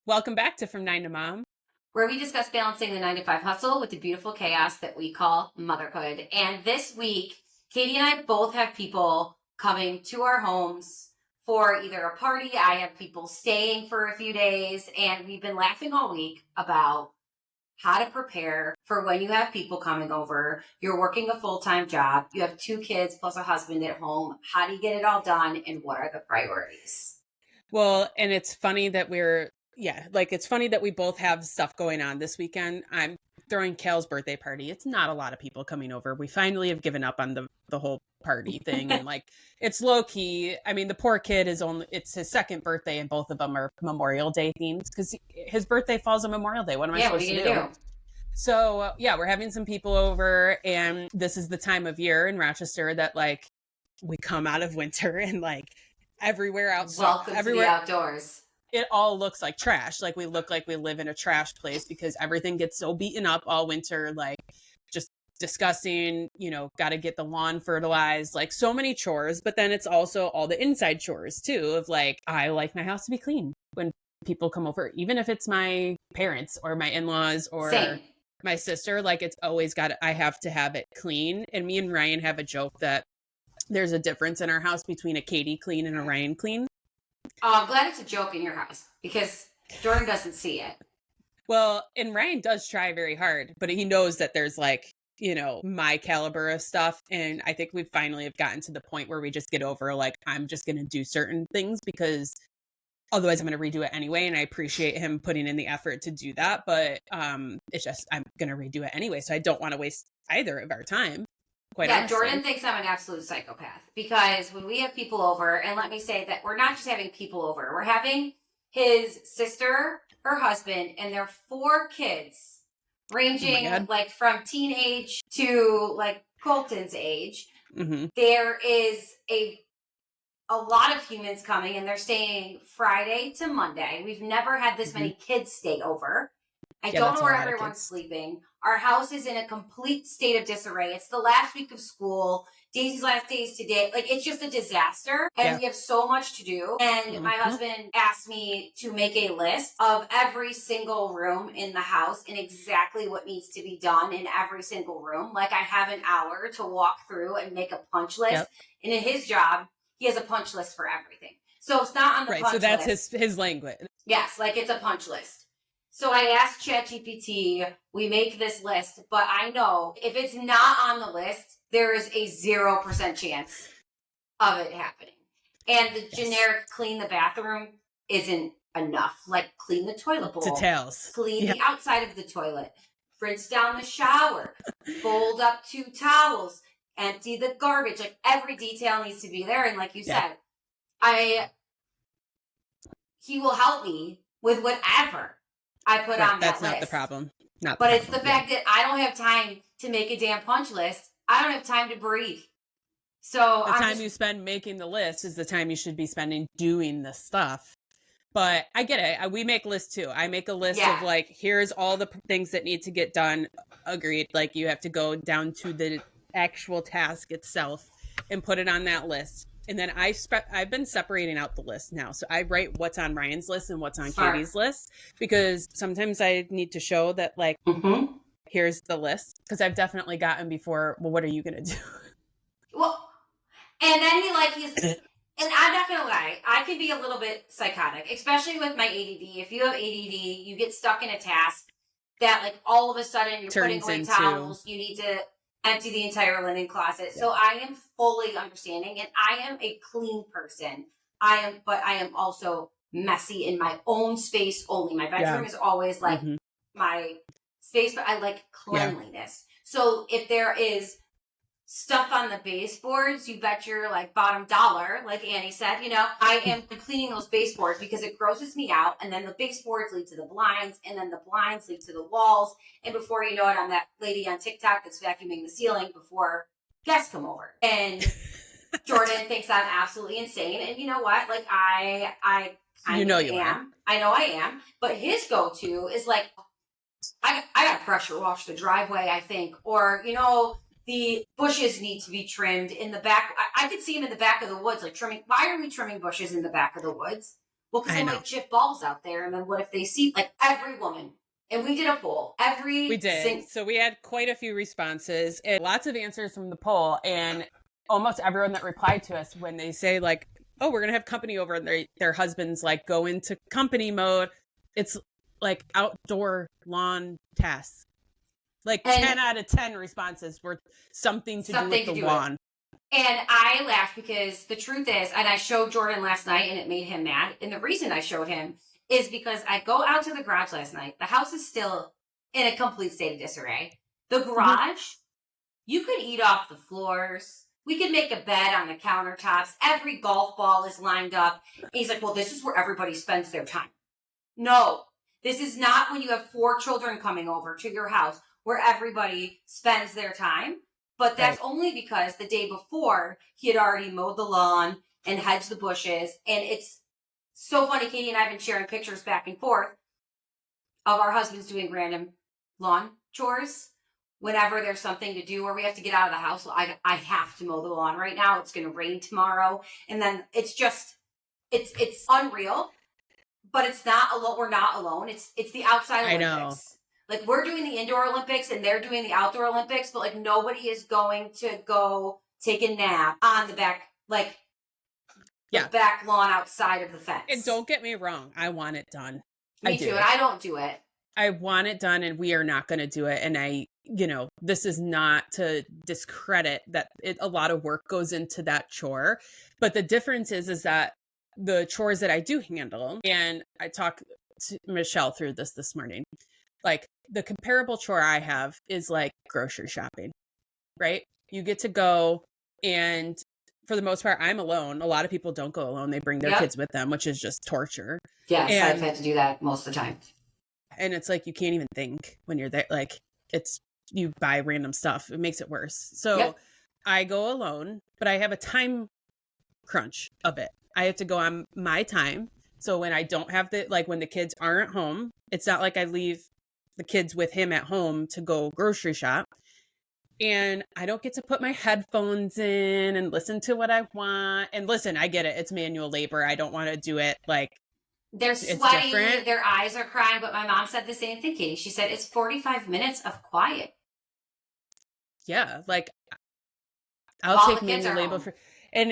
Welcome back to From Nine to Mom. Where we discuss balancing the 9 to 5 hustle with the beautiful chaos that we call motherhood. And this week, Katie and I both have people coming to our homes for either a party. I have people staying for a few days, and we've been laughing all week about how to prepare for when you have people coming over. You're working a full-time job. You have 2 kids plus a husband at home. How do you get it all done, and what are the priorities? Well, and it's funny that it's funny that we both have stuff going on this weekend. I'm throwing Cal's birthday party. It's not a lot of people coming over. We finally have given up on the whole party thing, and it's low key. I mean, the poor kid it's his second birthday, and both of them are Memorial Day themed because his birthday falls on Memorial Day. What am I Yeah, what are supposed you to going to do? do? So we're having some people over, and this is the time of year in Rochester that we come out of winter and everywhere outside, Welcome to the everywhere outdoors. it all looks like trash. We look like we live in a trash place because everything gets so beaten up all winter, just disgusting, got to get the lawn fertilized, so many chores. But then it's also all the inside chores too of I like my house to be clean when people come over, even if it's my parents or my in-laws or Same. my sister, it's always I have to have it clean. And me and Ryan have a joke that there's a difference in our house between a Katie clean and a Ryan clean. Oh, I'm glad it's a joke in your house because Jordan doesn't see it. Well, and Ryan does try very hard, but he knows that there's my caliber of stuff. And I think we finally have gotten to the point where we just get over, I'm just going to do certain things because otherwise I'm going to redo it anyway. And I appreciate him putting in the effort to do that. But it's just, I'm going to redo it anyway. So I don't want to waste either of our time. Quite honestly. Jordan thinks I'm an absolute psychopath because when we have people over, and let me say that we're not just having people over, we're having his sister, her husband, and their 4 kids, ranging from teenage to Colton's age. Mm-hmm. There is a lot of humans coming, and they're staying Friday to Monday. We've never had this many kids stay over. I don't know where everyone's sleeping. Our house is in a complete state of disarray. It's the last week of school. Daisy's last days today. It's just a disaster. And we have so much to do. And my husband asked me to make a list of every single room in the house and exactly what needs to be done in every single room. I have an hour to walk through and make a punch list. Yep. And in his job, he has a punch list for everything. So it's not on the punch list. Right, so that's his language. Yes, it's a punch list. So I asked ChatGPT, we make this list, but I know if it's not on the list, there is a 0% chance of it happening. And the generic clean the bathroom isn't enough. Clean the toilet bowl. Details. Clean the outside of the toilet. Rinse down the shower. Fold up 2 towels. Empty the garbage. Every detail needs to be there. And like you said, he will help me with whatever I put on that That's list. not the problem. But it's the fact that I don't have time to make a damn punch list. I don't have time to breathe. So the time you spend making the list is the time you should be spending doing the stuff. But I get it. We make lists too. I make a list of here's all the things that need to get done. Agreed. You have to go down to the actual task itself and put it on that list. And then I've been separating out the list now. So I write what's on Ryan's list and what's on Katie's list, because sometimes I need to show that here's the list. Because I've definitely gotten before, well, what are you going to do? Well, and then he's, and I'm not going to lie, I can be a little bit psychotic, especially with my ADD. If you have ADD, you get stuck in a task that all of a sudden you're putting away towels, you need to empty the entire linen closet. So I am fully understanding, and I am a clean person. But I am also messy in my own space only. My bedroom is always my space, but I like cleanliness. So if there is stuff on the baseboards, you bet your bottom dollar, like Annie said, I am cleaning those baseboards because it grosses me out. And then the baseboards lead to the blinds, and then the blinds lead to the walls. And before you know it, I'm that lady on TikTok that's vacuuming the ceiling before guests come over. And Jordan thinks I'm absolutely insane. And you know what? I am. I know I am. But his go-to is I got to pressure wash the driveway, I think. Or, the bushes need to be trimmed in the back. I could see him in the back of the woods, trimming. Why are we trimming bushes in the back of the woods? Well, because they might chip balls out there, and then what if they see, like, every woman, and we did a poll. We did. So we had quite a few responses and lots of answers from the poll. And almost everyone that replied to us, when they say like, oh, we're going to have company over, and their husbands like go into company mode, it's like outdoor lawn tasks. Like 10 out of 10 responses were something to do with the lawn. And I laughed because the truth is, and I showed Jordan last night and it made him mad. And the reason I showed him is because I go out to the garage last night. The house is still in a complete state of disarray. The garage, you could eat off the floors. We could make a bed on the countertops. Every golf ball is lined up. And he's like, well, this is where everybody spends their time. No, this is not when you have 4 children coming over to your house where everybody spends their time. But that's only because the day before he had already mowed the lawn and hedged the bushes. And it's so funny. Katie and I have been sharing pictures back and forth of our husbands doing random lawn chores whenever there's something to do or we have to get out of the house. Well, I have to mow the lawn right now. It's going to rain tomorrow. And then it's just, it's unreal, but it's not alone. We're not alone. It's the outside Olympics. I know. Like, we're doing the indoor Olympics and they're doing the outdoor Olympics, but like nobody is going to go take a nap on the back, like the back lawn outside of the fence. And don't get me wrong, I want it done. Me too, and I don't do it. I want it done, and we are not going to do it. And this is not to discredit that a lot of work goes into that chore. But the difference is that the chores that I do handle, and I talked to Michelle through this morning, like the comparable chore I have is like grocery shopping, right? You get to go, and for the most part, I'm alone. A lot of people don't go alone. They bring their kids with them, which is just torture. Yes, and I've had to do that most of the time. And it's like, you can't even think when you're there. Like, you buy random stuff. It makes it worse. So I go alone, but I have a time crunch of it. I have to go on my time. So when I don't have when the kids aren't home, it's not like I leave the kids with him at home to go grocery shop. And I don't get to put my headphones in and listen to what I want. And listen, I get it. It's manual labor. I don't want to do it like, they're sweating, their eyes are crying, but my mom said the same thing, Katie. She said it's 45 minutes of quiet. Yeah, like I'll take manual labor and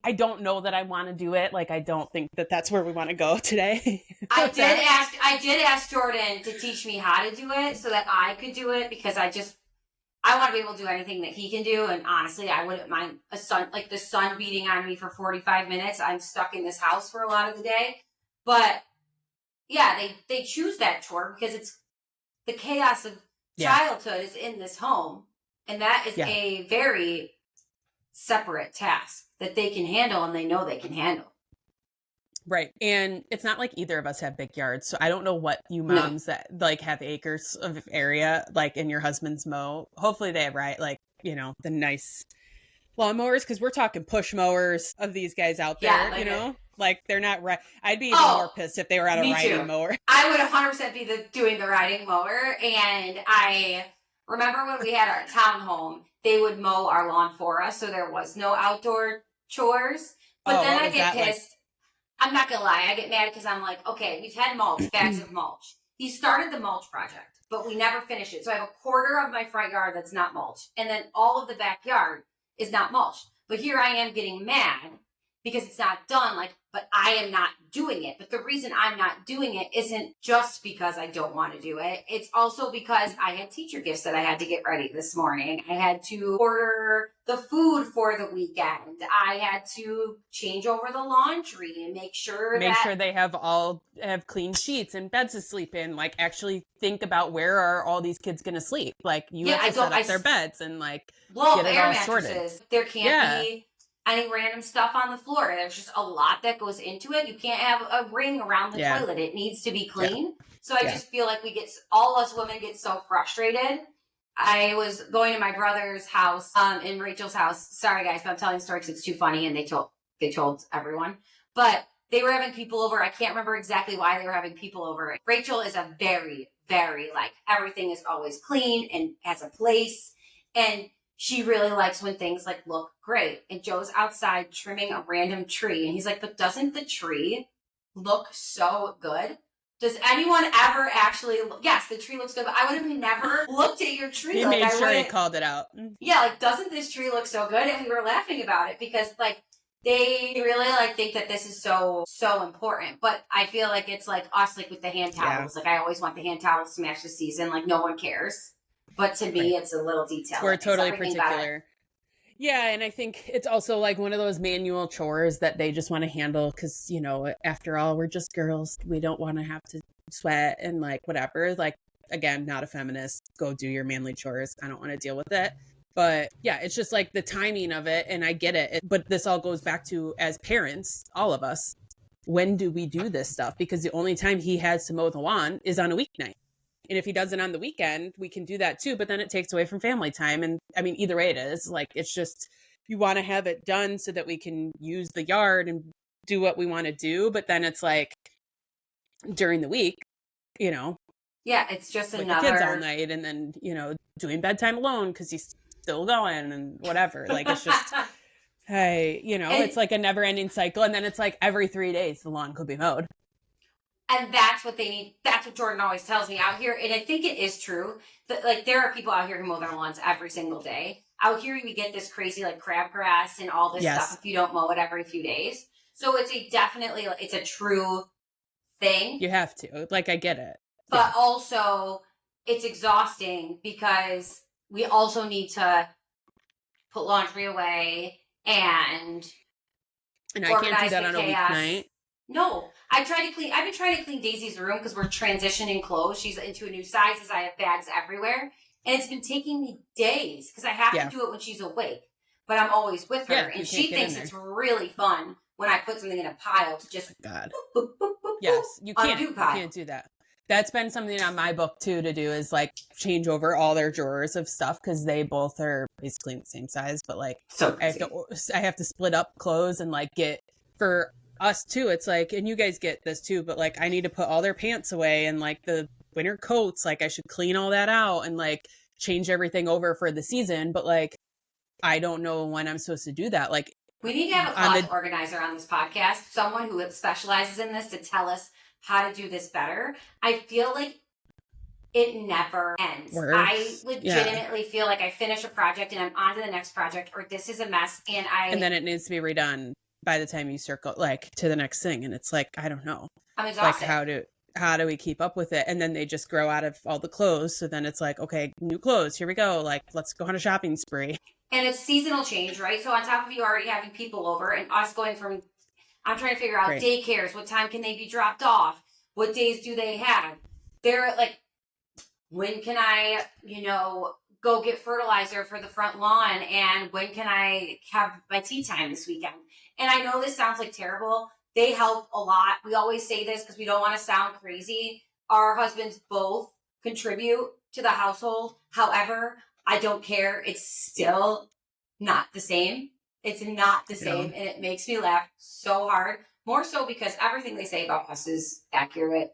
I don't know that I want to do it. Like, I don't think that that's where we want to go today. I did ask Jordan to teach me how to do it so that I could do it, because I want to be able to do anything that he can do. And honestly, I wouldn't mind the sun beating on me for 45 minutes. I'm stuck in this house for a lot of the day. But yeah, they choose that chore because it's the chaos of childhood is in this home. And that is a very separate task that they can handle and they know they can handle. Right. And it's not like either of us have big yards. So I don't know what you moms that like have acres of area, like in your husband's mow. Hopefully they have, the nice lawnmowers, because we're talking push mowers of these guys out there, like they're not right. I'd be even more pissed if they were on a riding mower. I would 100% be doing the riding mower. And I remember when we had our townhome, they would mow our lawn for us. So there was no outdoor chores. But then I get pissed. I'm not going to lie. I get mad because I'm like, okay, we've had bags of mulch. He started the mulch project, but we never finished it. So I have a quarter of my front yard that's not mulch. And then all of the backyard is not mulch. But here I am getting mad because it's not done. But I am not doing it. But the reason I'm not doing it isn't just because I don't want to do it. It's also because I had teacher gifts that I had to get ready this morning. I had to order the food for the weekend. I had to change over the laundry and make sure they have clean sheets and beds to sleep in. Like, actually think about, where are all these kids going to sleep? Like, you have to set up their beds and get it all mattresses. Sorted. There can't be any random stuff on the floor. There's just a lot that goes into it. You can't have a ring around the toilet. It needs to be clean. Yeah. So I just feel like all us women get so frustrated. I was going to my brother's house, in Rachel's house. Sorry guys, but I'm telling the story because it's too funny and they told everyone. But they were having people over. I can't remember exactly why they were having people over. Rachel is a very, very, everything is always clean and has a place. And she really likes when things like look great. And Joe's outside trimming a random tree. And he's like, but doesn't the tree look so good? Does anyone ever actually, yes, the tree looks good, but I would have never looked at your tree. He made sure he called it out. Yeah, like, doesn't this tree look so good? And we were laughing about it because, like, they really, like, think that this is so important. But I feel like it's like us, like, with the hand towels. Like, I always want the hand towels to match the season. Like, no one cares. But to me, it's a little detail. We're totally particular. Yeah, and I think it's also like one of those manual chores that they just want to handle because, you know, after all, we're just girls. We don't want to have to sweat and like whatever. Like, again, not a feminist. Go do your manly chores. I don't want to deal with it. But yeah, it's just like the timing of it. And I get it. But this all goes back to, as parents, all of us, when do we do this stuff? Because the only time he has to mow the lawn is on a weeknight. And if he does it on the weekend, we can do that too. But then it takes away from family time. And I mean, either way it is, like, it's just, you want to have it done so that we can use the yard and do what we want to do. But then it's like during the week, you know. Yeah, it's just with another. The kids all night and then, you know, doing bedtime alone because he's still going and whatever. Like, it's just, hey, you know, it's like a never ending cycle. And then it's like every 3 days the lawn could be mowed. And that's what they need. That's what Jordan always tells me out here. And I think it is true that, like, there are people out here who mow their lawns every single day. Out here, we get this crazy, like, crabgrass and all this stuff if you don't mow it every few days. So it's it's a true thing. You have to. Like, I get it. But also, it's exhausting because we also need to put laundry away and I can't do that on a weeknight. No, I've been trying to clean Daisy's room because we're transitioning clothes. She's into a new size as I have bags everywhere. And it's been taking me days because I have to do it when she's awake. But I'm always with her. And she thinks it's really fun when I put something in a pile to just God. Boop, boop, boop, yes, you can't. You can't do that. That's been something on my book too to do is like change over all their drawers of stuff because they both are basically the same size. But like I have to split up clothes and like get for us too. It's like, and you guys get this too, but like I need to put all their pants away and like the winter coats, like I should clean all that out and like change everything over for the season. But like, I don't know when I'm supposed to do that. Like, we need to have a closet organizer on this podcast, someone who specializes in this to tell us how to do this better. I feel like it never ends. I legitimately feel like I finish a project and I'm on to the next project, or this is a mess and then it needs to be redone by the time you circle like to the next thing. And it's like, I don't know. I'm exhausted. Like how do we keep up with it? And then they just grow out of all the clothes. So then it's like, okay, new clothes, here we go. Like, let's go on a shopping spree. And it's seasonal change, right? So on top of you already having people over and us going from, I'm trying to figure out daycares. What time can they be dropped off? What days do they have? They're like, when can I, go get fertilizer for the front lawn? And when can I have my tea time this weekend? And I know this sounds like terrible. They help a lot. We always say this because we don't want to sound crazy. Our husbands both contribute to the household. However, I don't care. It's still not the same. It's not the same. And it makes me laugh so hard. More so because everything they say about us is accurate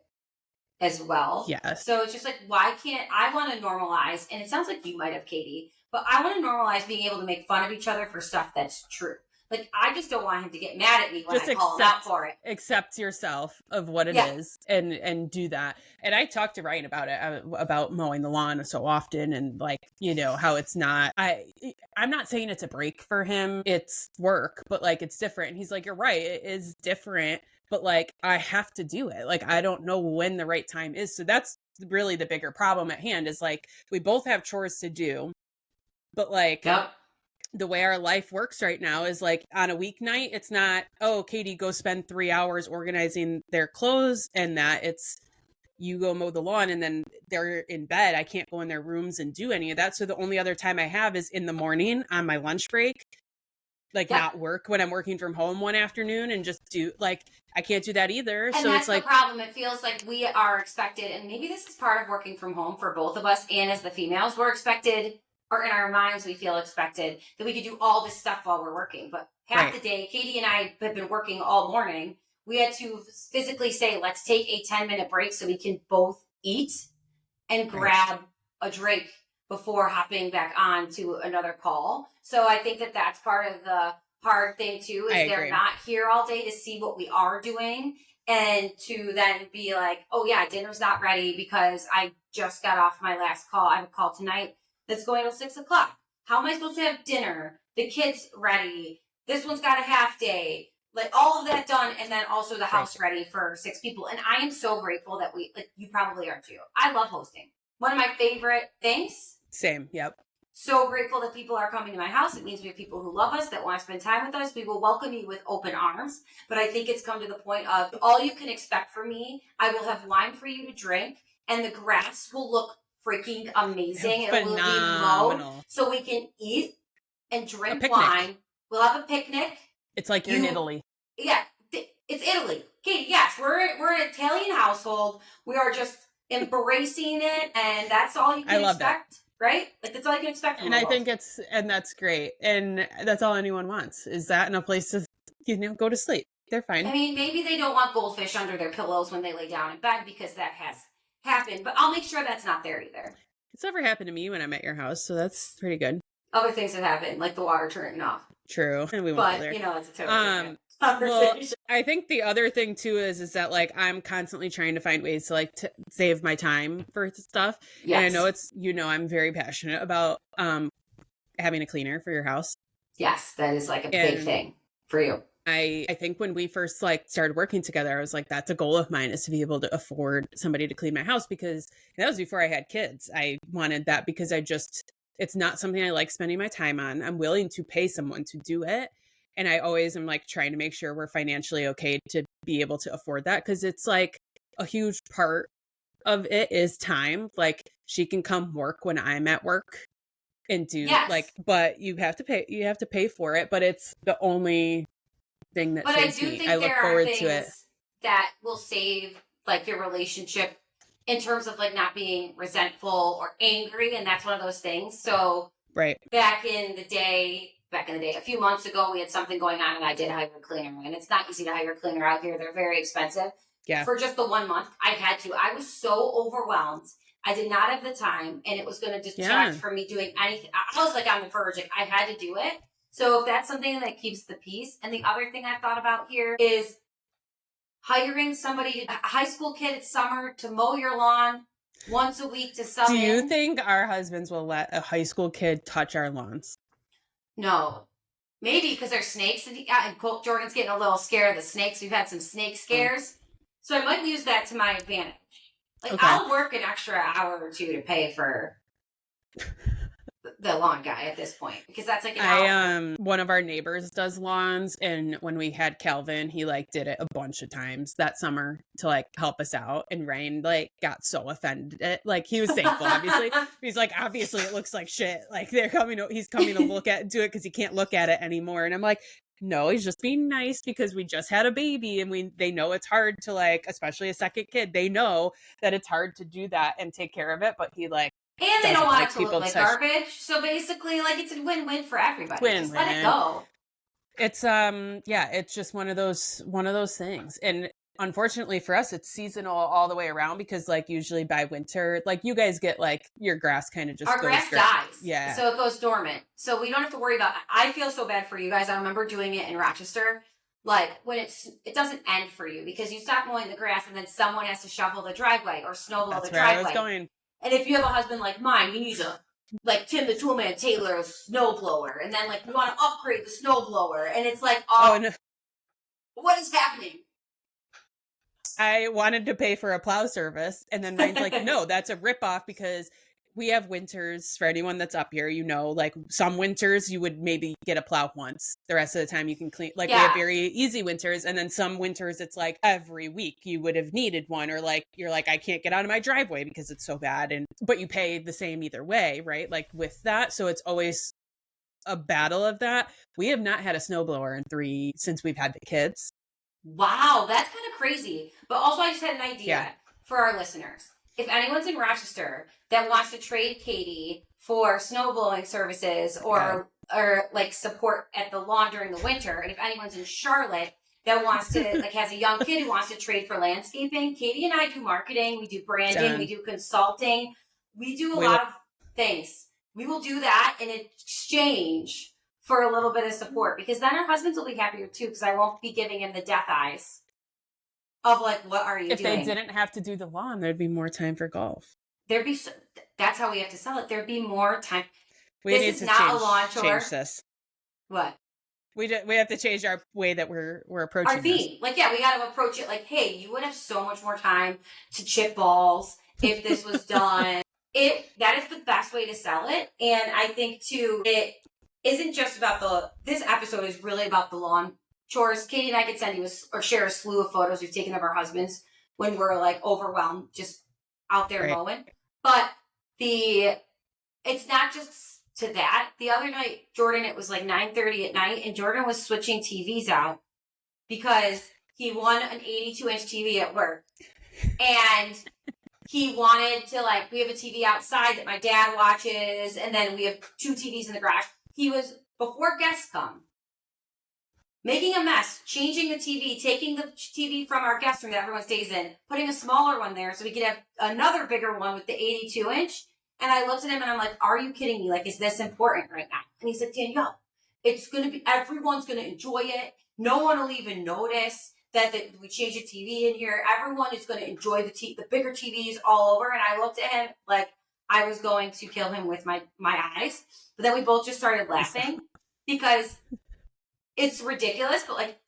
as well. Yeah. So it's just like, why can't I want to normalize? And it sounds like you might have, Katie, but I want to normalize being able to make fun of each other for stuff that's true. Like, I just don't want him to get mad at me when I call him out for it. Accept yourself of what it is and do that. And I talked to Ryan about it, about mowing the lawn so often and like, how it's not, I'm not saying it's a break for him. It's work, but like, it's different. And he's like, you're right. It is different, but like, I have to do it. Like, I don't know when the right time is. So that's really the bigger problem at hand is like, we both have chores to do, but like, the way our life works right now is like on a weeknight, it's not, oh, Katie, go spend 3 hours organizing their clothes and that it's you go mow the lawn and then they're in bed. I can't go in their rooms and do any of that. So the only other time I have is in the morning on my lunch break, like not work when I'm working from home one afternoon and just do like, I can't do that either. And so that's it's like the problem. It feels like we are expected, and maybe this is part of working from home for both of us and as the females, we're expected, or in our minds, we feel expected that we could do all this stuff while we're working. But half the day, Katie and I have been working all morning. We had to physically say, let's take a 10-minute break so we can both eat and grab a drink before hopping back on to another call. So I think that that's part of the hard thing too, is they're not here all day to see what we are doing and to then be like, oh yeah, dinner's not ready because I just got off my last call. I have a call tonight that's going till 6 o'clock. How am I supposed to have dinner? The kids ready. This one's got a half day. Like all of that done, and then also the house ready for 6 people. And I am so grateful that you probably are too. I love hosting. One of my favorite things. Same. Yep. So grateful that people are coming to my house. It means we have people who love us, that want to spend time with us. We will welcome you with open arms. But I think it's come to the point of all you can expect from me. I will have wine for you to drink, and the grass will look freaking amazing. It will be mowed so we can eat and drink wine. We'll have a picnic. It's like you're in Italy. Yeah, it's Italy. Katie, yes, we're an Italian household. We are just embracing it, and that's all you can expect. That. Right? Like that's all you can expect from And I think that's great. And that's all anyone wants is that in a place to, go to sleep. They're fine. I mean, maybe they don't want goldfish under their pillows when they lay down in bed because that has happened, but I'll make sure that's not there either. It's never happened to me when I'm at your house, so that's pretty good. Other things have happened, like the water turning off. True. And we won't go there. It's a totally different conversation. Well, I think the other thing too is that like I'm constantly trying to find ways to like to save my time for stuff. Yes. And I know I'm very passionate about having a cleaner for your house. Yes, that is like a big thing for you. I think when we first like started working together, I was like, that's a goal of mine, is to be able to afford somebody to clean my house, because that was before I had kids. I wanted that because it's not something I like spending my time on. I'm willing to pay someone to do it. And I always am like trying to make sure we're financially okay to be able to afford that. Cause it's like a huge part of it is time. Like she can come work when I'm at work and do but you have to pay for it. But it's the only thing that saves me. I look forward to it. That will save like your relationship in terms of like not being resentful or angry. And that's one of those things. So back in the day, a few months ago, we had something going on and I did hire a cleaner. And it's not easy to hire a cleaner out here. They're very expensive. Yeah. For just the 1 month, I had to. I was so overwhelmed. I did not have the time, and it was going to distract from me doing anything. I was like on the verge. Like, I had to do it. So if that's something that keeps the peace. And the other thing I thought about here is hiring somebody, a high school kid at summer, to mow your lawn once a week to sub in. Do you think our husbands will let a high school kid touch our lawns? No. Maybe because there's snakes. And Jordan's getting a little scared of the snakes. We've had some snake scares. So I might use that to my advantage. Like, I'll work an extra hour or two to pay for the lawn guy at this point, because that's like an hour. One of our neighbors does lawns, and when we had Calvin, he like did it a bunch of times that summer to like help us out, and Ryan like got so offended. Like, he was thankful, obviously. He's like, obviously it looks like shit. Like he's coming to look at do it because he can't look at it anymore. And I'm like, no, he's just being nice because we just had a baby, and they know it's hard to like, especially a second kid, they know that it's hard to do that and take care of it. But he like, and they don't want it to look like garbage. So basically, like, it's a win-win for everybody. Just let it go. It's it's just one of those things. And unfortunately for us, it's seasonal all the way around, because like usually by winter, like you guys get like your grass kind of just our grass dies. Yeah. So it goes dormant. So we don't have to worry about it. I feel so bad for you guys. I remember doing it in Rochester. Like when it doesn't end for you because you stop mowing the grass and then someone has to shovel the driveway or snow blow the driveway. That's where I was going. And if you have a husband like mine, he needs a, like Tim the Toolman Taylor snow blower. And then like we want to upgrade the snow blower. And it's like, no. What is happening? I wanted to pay for a plow service. And then Ryan's like, no, that's a ripoff, because we have winters, for anyone that's up here, like some winters you would maybe get a plow once. The rest of the time you can clean. Like we have very easy winters. And then some winters it's like every week you would have needed one, or like you're like, I can't get out of my driveway because it's so bad. But you pay the same either way, right? Like with that. So it's always a battle of that. We have not had a snowblower since we've had the kids. Wow, that's kind of crazy. But also I just had an idea for our listeners. If anyone's in Rochester that wants to trade Katie for snow blowing services or like support at the lawn during the winter, and if anyone's in Charlotte that wants to like has a young kid who wants to trade for landscaping, Katie and I do marketing, we do branding, we do consulting, we do a lot of thanks. We will do that in exchange for a little bit of support, because then our husbands will be happier too, because I won't be giving him the death eyes of like, what are you if doing? If they didn't have to do the lawn, there'd be more time for golf. That's how we have to sell it. There'd be more time. This is not a lawn chore. Change this. What? We have to change our way that we're approaching our theme. This. Like, yeah, we got to approach it like, hey, you would have so much more time to chip balls if this was done. That is the best way to sell it. And I think too, it isn't just about this episode is really about the lawn chores. Katie and I could send you or share a slew of photos we've taken of our husbands when we're like overwhelmed, just out there mowing. But it's not just to that. The other night, Jordan, it was like 9:30 at night, and Jordan was switching TVs out because he won an 82-inch TV at work. And he wanted to, like, we have a TV outside that my dad watches, and then we have 2 TVs in the garage. He was, before guests come, making a mess, changing the TV, taking the TV from our guest room that everyone stays in, putting a smaller one there so we could have another bigger one with the 82-inch. And I looked at him and I'm like, are you kidding me? Like, is this important right now? And he said, Danielle, everyone's going to enjoy it. No one will even notice that we changed the TV in here. Everyone is going to enjoy the bigger TVs all over. And I looked at him like I was going to kill him with my eyes. But then we both just started laughing because it's ridiculous. But like,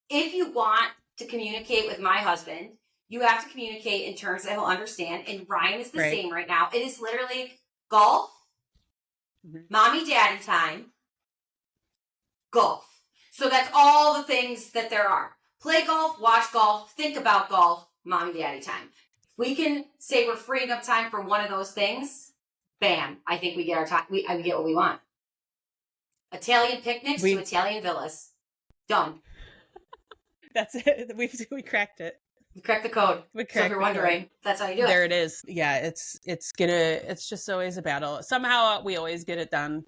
if you want to communicate with my husband, you have to communicate in terms that he'll understand. And Ryan is the same right now. It is literally golf, mommy, daddy time, golf. So that's all the things that there are. Play golf, watch golf, think about golf, mommy, daddy time. If we can say we're freeing up time for one of those things, bam, I think we get our time. We get what we want. Italian picnics to Italian villas. Done. That's it. We cracked it. We cracked the code. So if you're wondering, that's how you do it. There it is. Yeah, it's just always a battle. Somehow we always get it done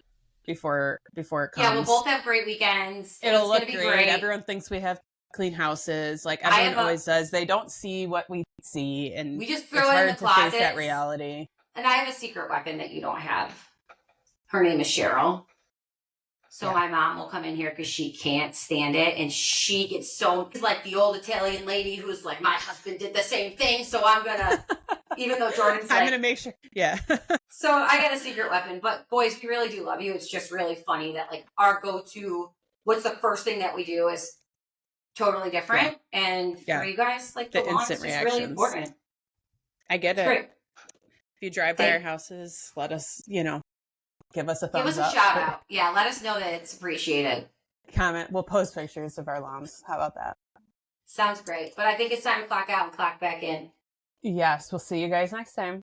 before it comes. Yeah, we'll both have great weekends. It'll look great. Everyone thinks we have clean houses. Like everyone always does. They don't see what we see, and we just throw it in the closet. To face that reality. And I have a secret weapon that you don't have. Her name is Cheryl. So my mom will come in here because she can't stand it. And she gets like the old Italian lady who's like, my husband did the same thing. So I'm going to, even though Jordan's I'm going to make sure. Yeah. So I got a secret weapon. But boys, we really do love you. It's just really funny that like our go-to, what's the first thing that we do is totally different. Yeah. And for you guys, like the instant reactions. Really important. I get it. Great. If you drive by our houses, let us, give us a thumbs up. Give us a shout out. Yeah, let us know that it's appreciated. Comment. We'll post pictures of our lawns. How about that? Sounds great. But I think it's time to clock out and clock back in. Yes, we'll see you guys next time.